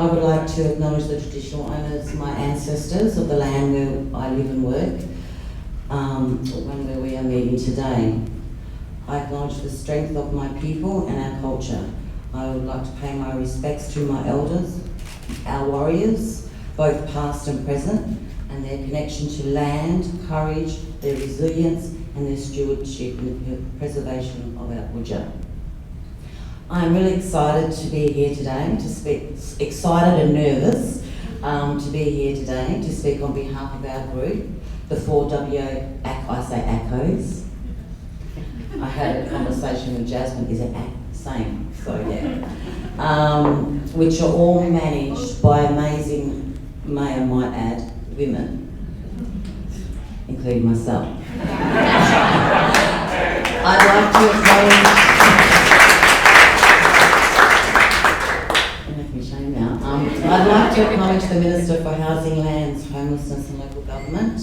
I would like to acknowledge the traditional owners, my ancestors of the land where I live and work, where we are meeting today. I acknowledge the strength of my people and our culture. I would like to pay my respects to my elders, our warriors, both past and present, and their connection to land, courage, their resilience, and their stewardship in the preservation of our Ugle. I'm really excited to be here today to speak, excited and nervous to be here today to speak on behalf of our group, the 4W, I say ACHOs. I had a conversation with Jasmine, is it same? So yeah. Which are all managed by amazing, may I might add, women, including myself. I'd like to acknowledge, I'd like to acknowledge the Minister for Housing, Lands, Homelessness and Local Government,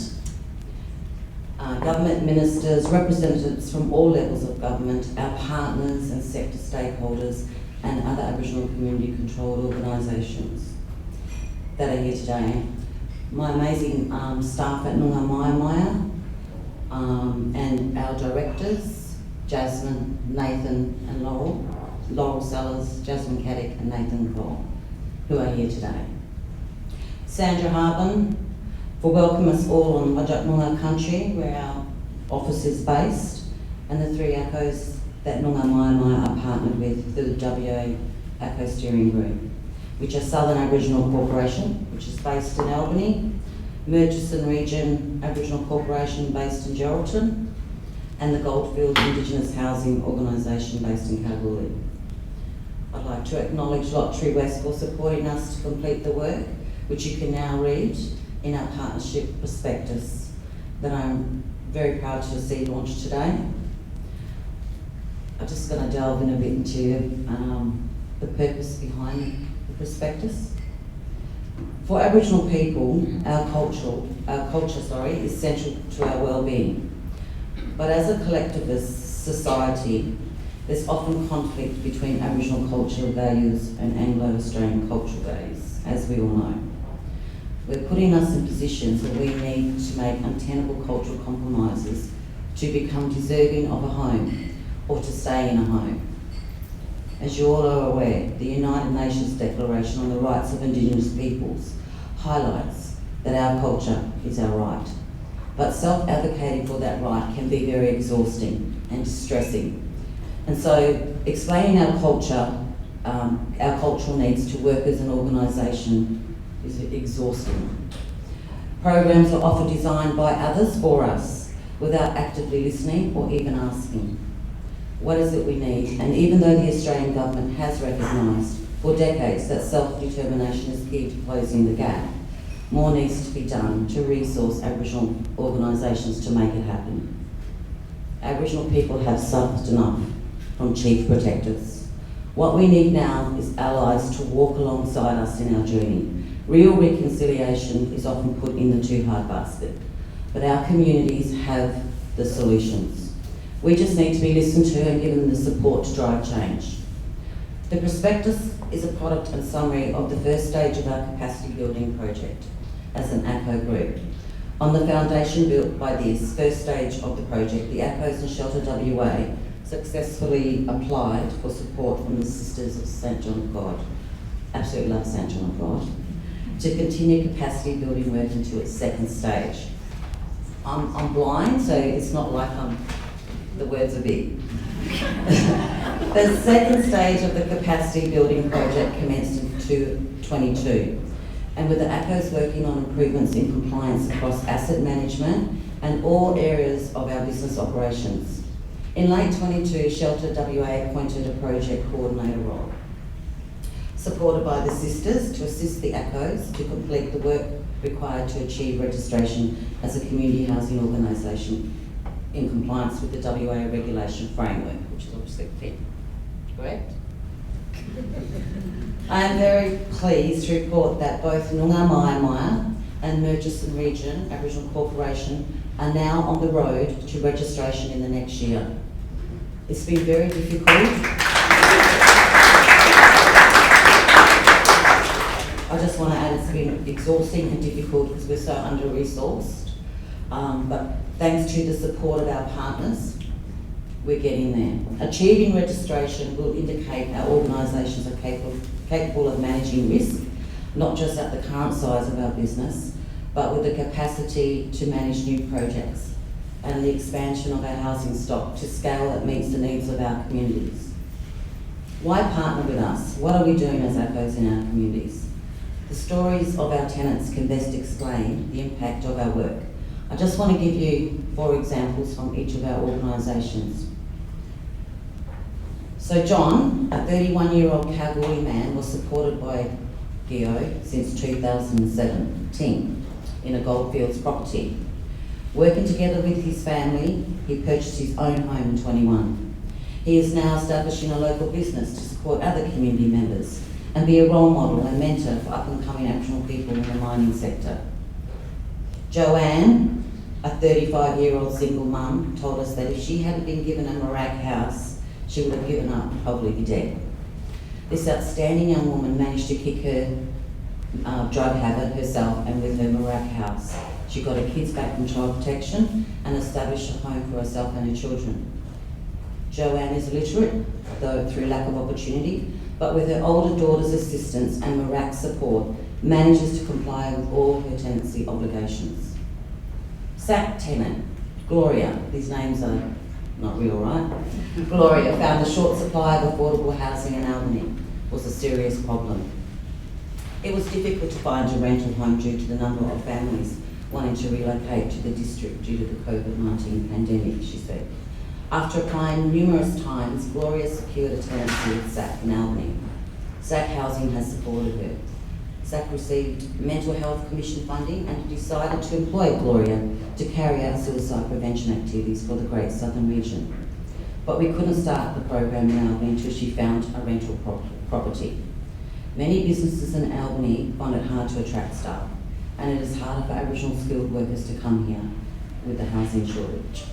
government ministers, representatives from all levels of government, our partners and sector stakeholders and other Aboriginal community controlled organisations that are here today. My amazing staff at Noongar and our directors, Jasmine, Nathan and Laurel Sellers, Jasmine Caddick and Nathan Cole, who are here today. Sandra Hartman, for welcoming us all on Wajak Noongar country, where our office is based, and the 3 ACHOs that Noongar are partnered with through the WA ACHO Steering Group, which are Southern Aboriginal Corporation, which is based in Albany, Murchison Region Aboriginal Corporation based in Geraldton, and the Goldfields Indigenous Housing Organisation based in Kalgoorlie. I'd like to acknowledge Lottery West for supporting us to complete the work, which you can now read in our partnership prospectus that I'm very proud to see launched today. I'm just going to delve in a bit into the purpose behind the prospectus. For Aboriginal people, our culture is central to our well-being. But as a collectivist society, there's often conflict between Aboriginal cultural values and Anglo-Australian cultural values, as we all know. We're putting us in positions where we need to make untenable cultural compromises to become deserving of a home or to stay in a home. As you all are aware, the United Nations Declaration on the Rights of Indigenous Peoples highlights that our culture is our right. But self-advocating for that right can be very exhausting and distressing. And so explaining our culture, our cultural needs to workers and organisation is exhausting. Programs are often designed by others for us without actively listening or even asking, what is it we need? And even though the Australian government has recognised for decades that self-determination is key to closing the gap, more needs to be done to resource Aboriginal organisations to make it happen. Aboriginal people have suffered enough from chief protectors. What we need now is allies to walk alongside us in our journey. Real reconciliation is often put in the too hard basket, but our communities have the solutions. We just need to be listened to and given the support to drive change. The prospectus is a product and summary of the first stage of our capacity building project as an ACHO group. On the foundation built by this first stage of the project, the ACHOs and Shelter WA successfully applied for support from the Sisters of St John of God, absolutely love St John of God, to continue capacity building work into its second stage. I'm blind, so it's not like the words are big. The second stage of the capacity building project commenced in 2022, and with the ACHOs working on improvements in compliance across asset management and all areas of our business operations. In late 22, Shelter WA appointed a project coordinator role, supported by the sisters to assist the ACHOs to complete the work required to achieve registration as a community housing organisation in compliance with the WA regulation framework, which is obviously fit. Correct? I am very pleased to report that both Noongar and Murchison Region Aboriginal Corporation are now on the road to registration in the next year. It's been very difficult. just want to add it's been exhausting and difficult because we're so under-resourced. But thanks to the support of our partners, we're getting there. Achieving registration will indicate our organisations are capable of managing risk, not just at the current size of our business, but with the capacity to manage new projects and the expansion of our housing stock to scale that meets the needs of our communities. Why partner with us? What are we doing as ACHOs in our communities? The stories of our tenants can best explain the impact of our work. I just want to give you 4 examples from each of our organisations. So John, a 31-year-old Kalgoorlie man, was supported by GEO since 2017 in a Goldfields property. Working together with his family, he purchased his own home in 21. He is now establishing a local business to support other community members and be a role model and mentor for up-and-coming Aboriginal people in the mining sector. Joanne, a 35-year-old single mum, told us that if she hadn't been given a Marac house, she would have given up and probably be dead. This outstanding young woman managed to kick her drug habit herself, and with her Marac house, she got her kids back from child protection and established a home for herself and her children. Joanne is illiterate, though through lack of opportunity, but with her older daughter's assistance and Marac support, manages to comply with all her tenancy obligations. SAC tenant, Gloria, these names are not real, right? Gloria found the short supply of affordable housing in Albany was a serious problem. It was difficult to find a rental home due to the number of families wanting to relocate to the district due to the COVID-19 pandemic, she said. After applying numerous times, Gloria secured a tenancy with SAC in Albany. SAC Housing has supported her. SAC received Mental Health Commission funding and decided to employ Gloria to carry out suicide prevention activities for the Great Southern Region. But we couldn't start the program in Albany until she found a rental property. Many businesses in Albany find it hard to attract staff, and it is harder for Aboriginal skilled workers to come here with the housing shortage.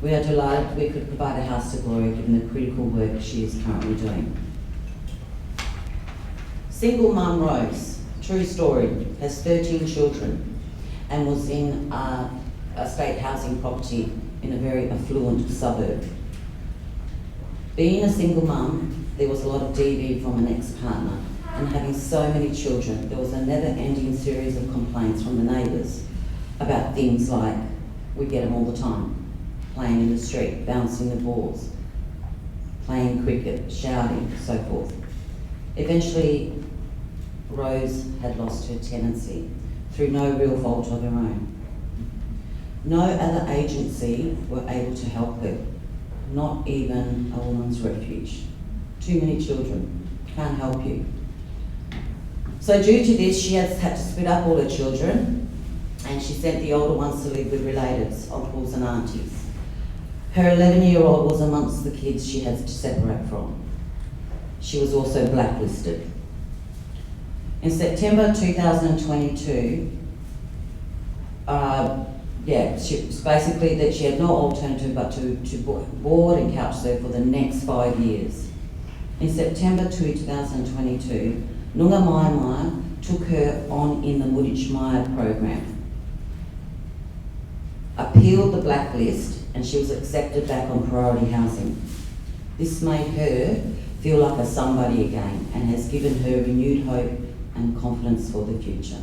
We are delighted we could provide a house to Gloria given the critical work she is currently doing. Single mum Rose, true story, has 13 children and was in a state housing property in a very affluent suburb. Being a single mum, there was a lot of DV from an ex-partner, and having so many children, there was a never-ending series of complaints from the neighbours about things like, we get them all the time, playing in the street, bouncing the balls, playing cricket, shouting, so forth. Eventually, Rose had lost her tenancy through no real fault of her own. No other agency were able to help her, not even a woman's refuge. Too many children, can't help you. So due to this, she has had to split up all her children, and she sent the older ones to live with relatives, uncles and aunties. Her 11-year-old was amongst the kids she had to separate from. She was also blacklisted. In September 2022, she was basically that she had no alternative but to board and couch surf for the next 5 years. In September 2022, Noongar took her on in the Muditch Maya program, appealed the blacklist, and she was accepted back on priority housing. This made her feel like a somebody again and has given her renewed hope and confidence for the future.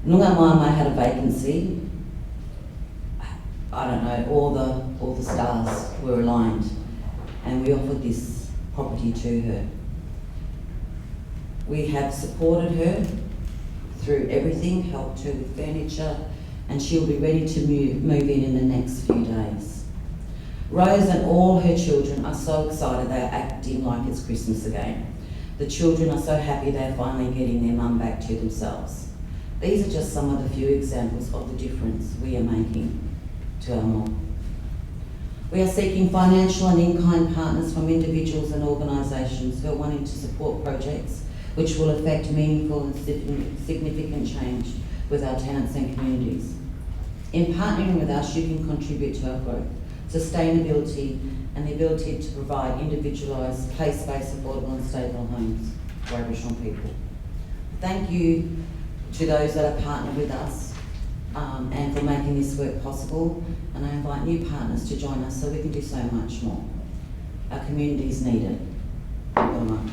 Noongar had a vacancy. I don't know, all the stars were aligned, and we offered this property to her. We have supported her through everything, helped her with furniture, and she'll be ready to move in the next few days. Rose and all her children are so excited they are acting like it's Christmas again. The children are so happy they're finally getting their mum back to themselves. These are just some of the few examples of the difference we are making to our mob. We are seeking financial and in-kind partners from individuals and organisations who are wanting to support projects which will affect meaningful and significant change with our tenants and communities. In partnering with us, you can contribute to our growth, sustainability, and the ability to provide individualised, place-based, affordable and stable homes. for Aboriginal people. Thank you to those that have partnered with us and for making this work possible, and I invite new partners to join us so we can do so much more. Our communities need it. Thank you very much.